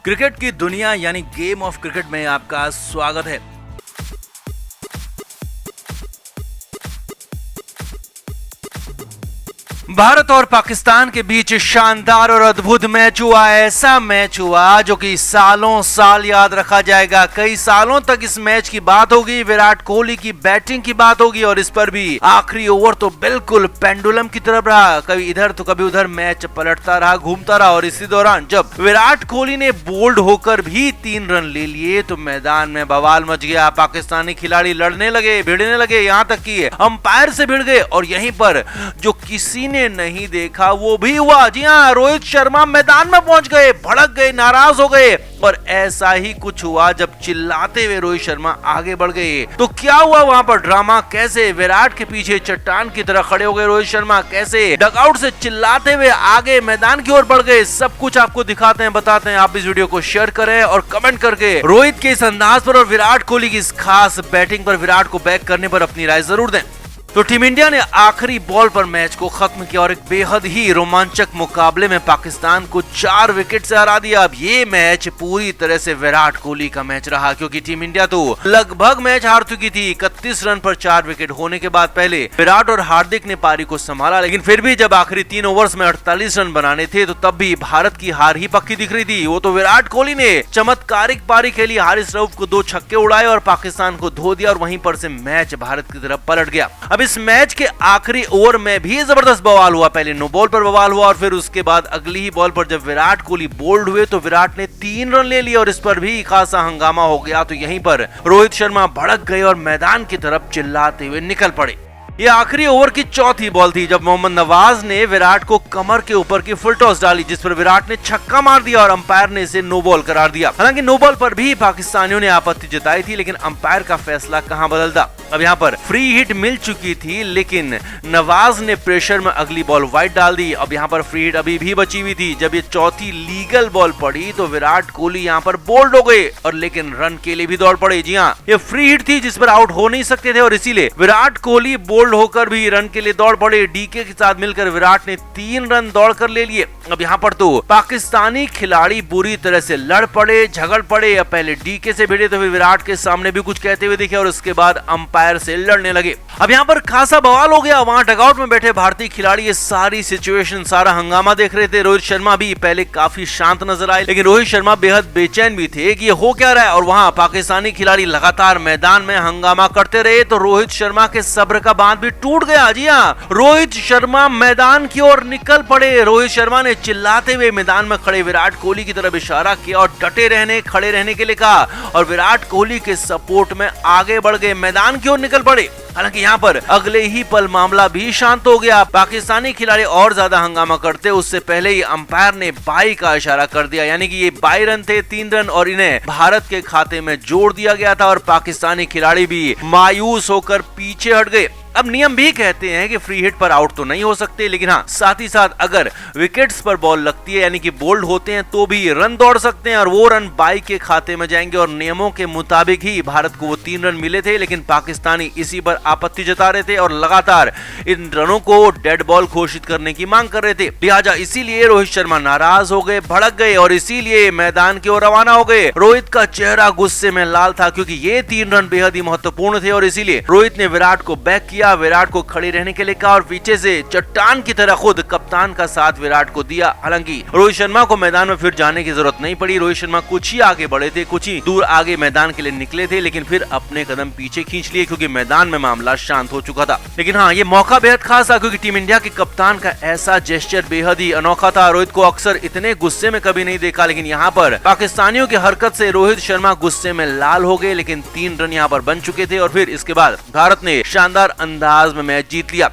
Cricket की दुनिया यानी गेम ऑफ क्रिकेट में आपका स्वागत है। भारत और पाकिस्तान के बीच शानदार और अद्भुत मैच हुआ। ऐसा मैच हुआ जो कि सालों साल याद रखा जाएगा। कई सालों तक इस मैच की बात होगी, विराट कोहली की बैटिंग की बात होगी और इस पर भी आखिरी ओवर तो बिल्कुल पेंडुलम की तरफ रहा, कभी इधर तो कभी उधर मैच पलटता रहा, घूमता रहा। और इसी दौरान जब विराट कोहली ने बोल्ड होकर भी 3 रन ले लिए तो मैदान में बवाल मच गया। पाकिस्तानी खिलाड़ी लड़ने लगे, भिड़ने लगे, यहाँ तक कि अंपायर से भिड़ गए। और यहीं पर जो किसी ने नहीं देखा वो भी हुआ। जी हाँ, रोहित शर्मा मैदान में पहुंच गए, भड़क गए, नाराज हो गए। और ऐसा ही कुछ हुआ जब चिल्लाते हुए रोहित शर्मा आगे बढ़ गए। तो क्या हुआ वहां पर ड्रामा? कैसे विराट के पीछे चट्टान की तरह खड़े हो गए रोहित शर्मा, कैसे डगआउट से चिल्लाते हुए आगे मैदान की ओर बढ़ गए, सब कुछ आपको दिखाते हैं, बताते हैं। आप इस वीडियो को शेयर करें और कमेंट करके रोहित के इस अंदाज पर और विराट कोहली की इस खास बैटिंग पर, विराट को बैक करने पर अपनी राय जरूर दें। तो टीम इंडिया ने आखिरी बॉल पर मैच को खत्म किया और एक बेहद ही रोमांचक मुकाबले में पाकिस्तान को 4 विकेट से हरा दिया। अब ये मैच पूरी तरह से विराट कोहली का मैच रहा, क्योंकि टीम इंडिया तो लगभग मैच हार चुकी थी। 31 रन पर 4 विकेट होने के बाद पहले विराट और हार्दिक ने पारी को संभाला, लेकिन फिर भी जब आखिरी 3 ओवर्स में 48 रन बनाने थे तो तब भी भारत की हार ही पक्की दिख रही थी। वो तो विराट कोहली ने चमत्कारिक पारी खेली, हारिस रऊफ को 2 छक्के उड़ाए और पाकिस्तान को धो दिया और वहीं पर से मैच भारत की तरफ पलट गया। अब इस मैच के आखिरी ओवर में भी जबरदस्त बवाल हुआ। पहले नो बॉल पर बवाल हुआ और फिर उसके बाद अगली ही बॉल पर जब विराट कोहली बोल्ड हुए तो विराट ने 3 रन ले लिए और इस पर भी खासा हंगामा हो गया। तो यहीं पर रोहित शर्मा भड़क गए और मैदान की तरफ चिल्लाते हुए निकल पड़े। ये आखिरी ओवर की चौथी बॉल थी जब मोहम्मद नवाज ने विराट को कमर के ऊपर की फुल टॉस डाली, जिस पर विराट ने छक्का मार दिया और अंपायर ने इसे नो बॉल करार दिया। हालांकि नो बॉल पर भी पाकिस्तानियों ने आपत्ति जताई थी, लेकिन अंपायर का फैसला कहां बदलता। अब यहाँ पर फ्री हिट मिल चुकी थी, लेकिन नवाज ने प्रेशर में अगली बॉल वाइड डाल दी। अब यहाँ पर फ्री हिट अभी भी बची हुई थी। जब ये चौथी लीगल बॉल पड़ी तो विराट कोहली यहाँ पर बोल्ड हो गए और लेकिन रन के लिए भी दौड़ पड़े। जी हाँ, ये फ्री हिट थी जिस पर आउट हो नहीं सकते थे और इसीलिए विराट कोहली बोल्ड होकर भी रन के लिए दौड़ पड़े। डीके के साथ मिलकर विराट ने 3 रन दौड़ कर ले लिए। अब यहाँ पर तो पाकिस्तानी खिलाड़ी बुरी तरह से लड़ पड़े, झगड़ पड़े। अब पहले डीके से भिड़े तो फिर विराट के सामने भी कुछ कहते हुए दिखे और उसके बाद अंपायर से लड़ने लगे। अब यहाँ पर खासा बवाल हो गया। वहां डगआउट में बैठे भारतीय खिलाड़ी ये सारी सिचुएशन, सारा हंगामा देख रहे थे। रोहित शर्मा भी पहले काफी शांत नजर आए, लेकिन रोहित शर्मा बेहद बेचैन भी थे कि ये हो क्या रहा है। और वहां पाकिस्तानी खिलाड़ी लगातार मैदान में हंगामा करते रहे तो रोहित शर्मा के सब्र का बांध भी टूट गया। जी हाँ, रोहित शर्मा मैदान की ओर निकल पड़े। रोहित शर्मा ने चिल्लाते हुए मैदान में खड़े विराट कोहली की तरफ इशारा किया और डटे रहने, खड़े रहने के लिए कहा और विराट कोहली के सपोर्ट में आगे बढ़ गए, मैदान की ओर निकल पड़े। हालांकि यहाँ पर अगले ही पल मामला भी शांत हो गया। पाकिस्तानी खिलाड़ी और ज्यादा हंगामा करते उससे पहले ही अंपायर ने बाई का इशारा कर दिया, यानी कि ये 22 रन थे, 3 रन और इन्हें भारत के खाते में जोड़ दिया गया था और पाकिस्तानी खिलाड़ी भी मायूस होकर पीछे हट गए। अब नियम भी कहते हैं कि फ्री हिट पर आउट तो नहीं हो सकते, लेकिन हाँ, साथ ही साथ अगर विकेट्स पर बॉल लगती है यानी कि बोल्ड होते हैं तो भी रन दौड़ सकते हैं और वो रन बाई के खाते में जाएंगे। और नियमों के मुताबिक ही भारत को वो 3 रन मिले थे, लेकिन पाकिस्तानी इसी पर आपत्ति जता रहे थे और लगातार इन रनों को डेड बॉल घोषित करने की मांग कर रहे थे। लिहाजा इसीलिए रोहित शर्मा नाराज हो गए, भड़क गए और इसीलिए मैदान की ओर रवाना हो गए। रोहित का चेहरा गुस्से में लाल था, क्योंकि ये 3 रन बेहद ही महत्वपूर्ण थे और इसीलिए रोहित ने विराट को बैक किया, विराट को खड़े रहने के लिए कहा और पीछे से चट्टान की तरह खुद कप्तान का साथ विराट को दिया। हालांकि रोहित शर्मा को मैदान में फिर जाने की जरूरत नहीं पड़ी। रोहित शर्मा कुछ ही आगे बढ़े थे, कुछ ही दूर आगे मैदान के लिए निकले थे, लेकिन फिर अपने कदम पीछे खींच लिए क्योंकि मैदान में मामला शांत हो चुका था। लेकिन हाँ, ये मौका बेहद खास था क्योंकि टीम इंडिया के कप्तान का ऐसा जेस्चर बेहद ही अनोखा था। रोहित को अक्सर इतने गुस्से में कभी नहीं देखा, लेकिन यहाँ पर पाकिस्तानियों की हरकत से रोहित शर्मा गुस्से में लाल हो गए। लेकिन 3 रन यहाँ पर बन चुके थे और फिर इसके बाद भारत ने शानदार अंदाज में मैच जीत लिया।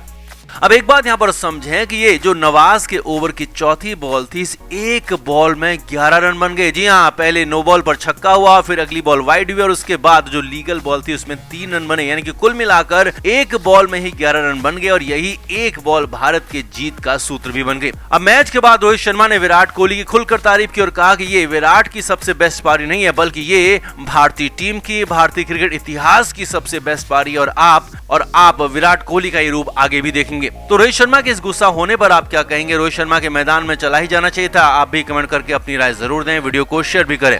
अब एक बात यहाँ पर समझें कि ये जो नवाज के ओवर की चौथी बॉल थी, इस एक बॉल में 11 रन बन गए। जी हाँ, पहले नो बॉल पर छक्का हुआ, फिर अगली बॉल वाइड हुई और उसके बाद जो लीगल बॉल थी उसमें 3 रन बने, यानी कि कुल मिलाकर एक बॉल में ही 11 रन बन गए और यही एक बॉल भारत के जीत का सूत्र भी बन गई। अब मैच के बाद रोहित शर्मा ने विराट कोहली की खुलकर तारीफ की और कहा कि ये विराट की सबसे बेस्ट पारी नहीं है, बल्कि ये भारतीय टीम की, भारतीय क्रिकेट इतिहास की सबसे बेस्ट पारी और आप विराट कोहली का ये रूप आगे भी देखेंगे। देंगे। तो रोहित शर्मा के इस गुस्सा होने पर आप क्या कहेंगे? रोहित शर्मा के मैदान में चला ही जाना चाहिए था? आप भी कमेंट करके अपनी राय जरूर दें, वीडियो को शेयर भी करें।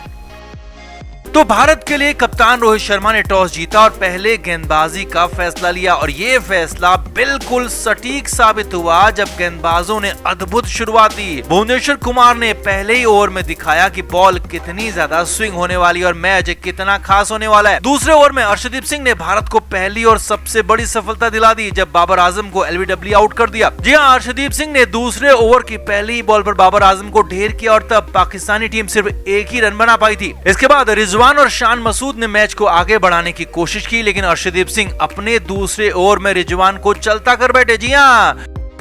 तो भारत के लिए कप्तान रोहित शर्मा ने टॉस जीता और पहले गेंदबाजी का फैसला लिया और ये फैसला बिल्कुल सटीक साबित हुआ जब गेंदबाजों ने अद्भुत शुरुआत दी। भुवनेश्वर कुमार ने पहले ही ओवर में दिखाया कि बॉल कितनी ज्यादा स्विंग होने वाली और मैच कितना खास होने वाला है। दूसरे ओवर में अर्शदीप सिंह ने भारत को पहली और सबसे बड़ी सफलता दिला दी जब बाबर आजम को एलबीडब्ल्यू आउट कर दिया। जी हां, अर्शदीप सिंह ने दूसरे ओवर की पहली ही बॉल पर बाबर आजम को ढेर किया और तब पाकिस्तानी टीम सिर्फ एक ही रन बना पाई थी। इसके बाद रिजवान और शान मसूद ने मैच को आगे बढ़ाने की कोशिश की, लेकिन अर्शदीप सिंह अपने दूसरे ओवर में रिजवान को चलता कर बैठे। जी हां,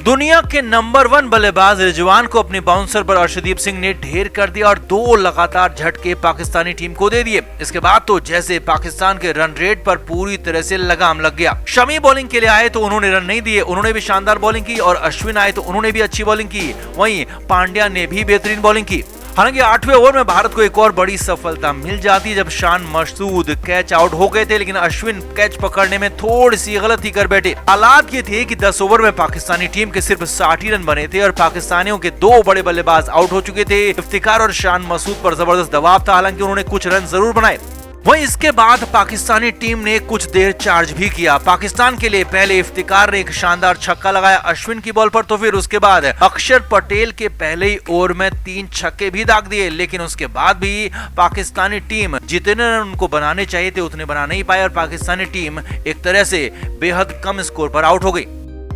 दुनिया के नंबर 1 बल्लेबाज रिजवान को अपने बाउंसर पर अर्शदीप सिंह ने ढेर कर दिया और 2 लगातार झटके पाकिस्तानी टीम को दे दिए। इसके बाद तो जैसे पाकिस्तान के रन रेट पर पूरी तरह से लगाम लग गया। शमी बॉलिंग के लिए आए तो उन्होंने रन नहीं दिए, उन्होंने भी शानदार बॉलिंग की, और अश्विन आए तो उन्होंने भी अच्छी बॉलिंग की, वहीं पांड्या ने भी बेहतरीन बॉलिंग की। हालांकि 8वें ओवर में भारत को एक और बड़ी सफलता मिल जाती जब शान मसूद कैच आउट हो गए थे, लेकिन अश्विन कैच पकड़ने में थोड़ी सी गलती कर बैठे। हालात ये थे कि 10 ओवर में पाकिस्तानी टीम के सिर्फ 60 ही रन बने थे और पाकिस्तानियों के 2 बड़े बल्लेबाज आउट हो चुके थे। इफ्तिकार और शान मसूद पर जबरदस्त दबाव था, हालांकि उन्होंने कुछ रन जरूर बनाए। वहीं इसके बाद पाकिस्तानी टीम ने कुछ देर चार्ज भी किया। पाकिस्तान के लिए पहले इफ्तिकार ने एक शानदार छक्का लगाया अश्विन की बॉल पर, तो फिर उसके बाद अक्षर पटेल के पहले ही ओवर में 3 छक्के भी दाग दिए, लेकिन उसके बाद भी पाकिस्तानी टीम जितने रन उनको बनाने चाहिए थे उतने बना नहीं पाए और पाकिस्तानी टीम एक तरह से बेहद कम स्कोर पर आउट हो गई।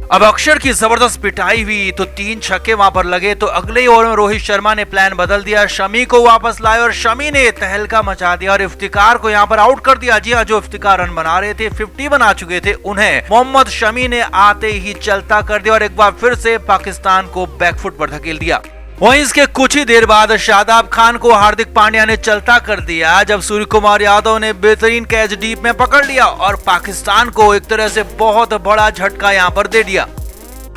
अब अक्षर की जबरदस्त पिटाई हुई तो 3 छक्के वहां पर लगे, तो अगले ओवर में रोहित शर्मा ने प्लान बदल दिया, शमी को वापस लाए और शमी ने तहलका मचा दिया और इफ्तिकार को यहां पर आउट कर दिया। जी हां, जो इफ्तिकार रन बना रहे थे, 50 बना चुके थे, उन्हें मोहम्मद शमी ने आते ही चलता कर दिया और एक बार फिर से पाकिस्तान को बैकफुट पर धकेल दिया। वहीं इसके कुछ ही देर बाद शादाब खान को हार्दिक पांड्या ने चलता कर दिया जब सूर्य कुमार यादव ने बेहतरीन कैच डीप में पकड़ लिया और पाकिस्तान को एक तरह से बहुत बड़ा झटका यहां पर दे दिया।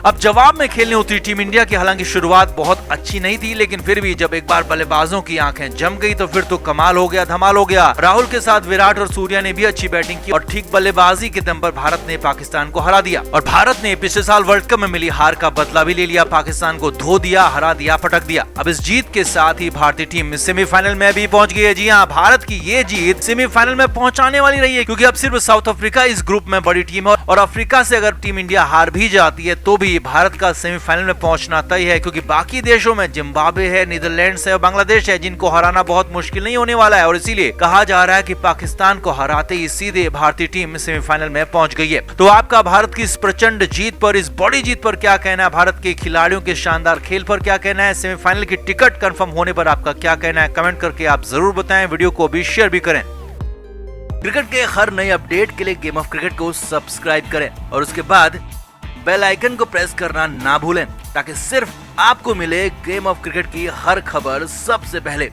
अब जवाब में खेलने उतरी टीम इंडिया की हालांकि शुरुआत बहुत अच्छी नहीं थी, लेकिन फिर भी जब एक बार बल्लेबाजों की आंखें जम गई तो फिर तो कमाल हो गया, धमाल हो गया। राहुल के साथ विराट और सूर्या ने भी अच्छी बैटिंग की और ठीक बल्लेबाजी के दम पर भारत ने पाकिस्तान को हरा दिया और भारत ने पिछले साल वर्ल्ड कप में मिली हार का बदला भी ले लिया, पाकिस्तान को धो दिया, हरा दिया, पटक दिया। अब इस जीत के साथ ही भारतीय टीम सेमीफाइनल में भी पहुंच गई है। जी हाँ, भारत की ये जीत सेमीफाइनल में पहुंचाने वाली रही है, क्योंकि अब सिर्फ साउथ अफ्रीका इस ग्रुप में बड़ी टीम है और अफ्रीका से अगर टीम इंडिया हार भी जाती है तो भी भारत का सेमीफाइनल में पहुंचना तय है, क्योंकि बाकी देशों में जिम्बाब्वे है, नीदरलैंड्स है और बांग्लादेश है, जिनको हराना बहुत मुश्किल नहीं होने वाला है और इसीलिए कहा जा रहा है कि पाकिस्तान को हराते ही सीधे भारतीय टीम सेमीफाइनल में पहुंच गई है। तो आपका भारत की इस प्रचंड जीत पर, इस बड़ी जीत पर क्या कहना है? भारत के खिलाड़ियों के शानदार खेल पर क्या कहना है? सेमीफाइनल की टिकट कंफर्म होने पर आपका क्या कहना है? कमेंट करके आप जरूर बताएं, वीडियो को भी शेयर भी करें। क्रिकेट के हर नए अपडेट के लिए गेम ऑफ क्रिकेट को सब्सक्राइब करें और उसके बाद बेल आइकन को प्रेस करना ना भूलें, ताकि सिर्फ आपको मिले गेम ऑफ क्रिकेट की हर खबर सबसे पहले।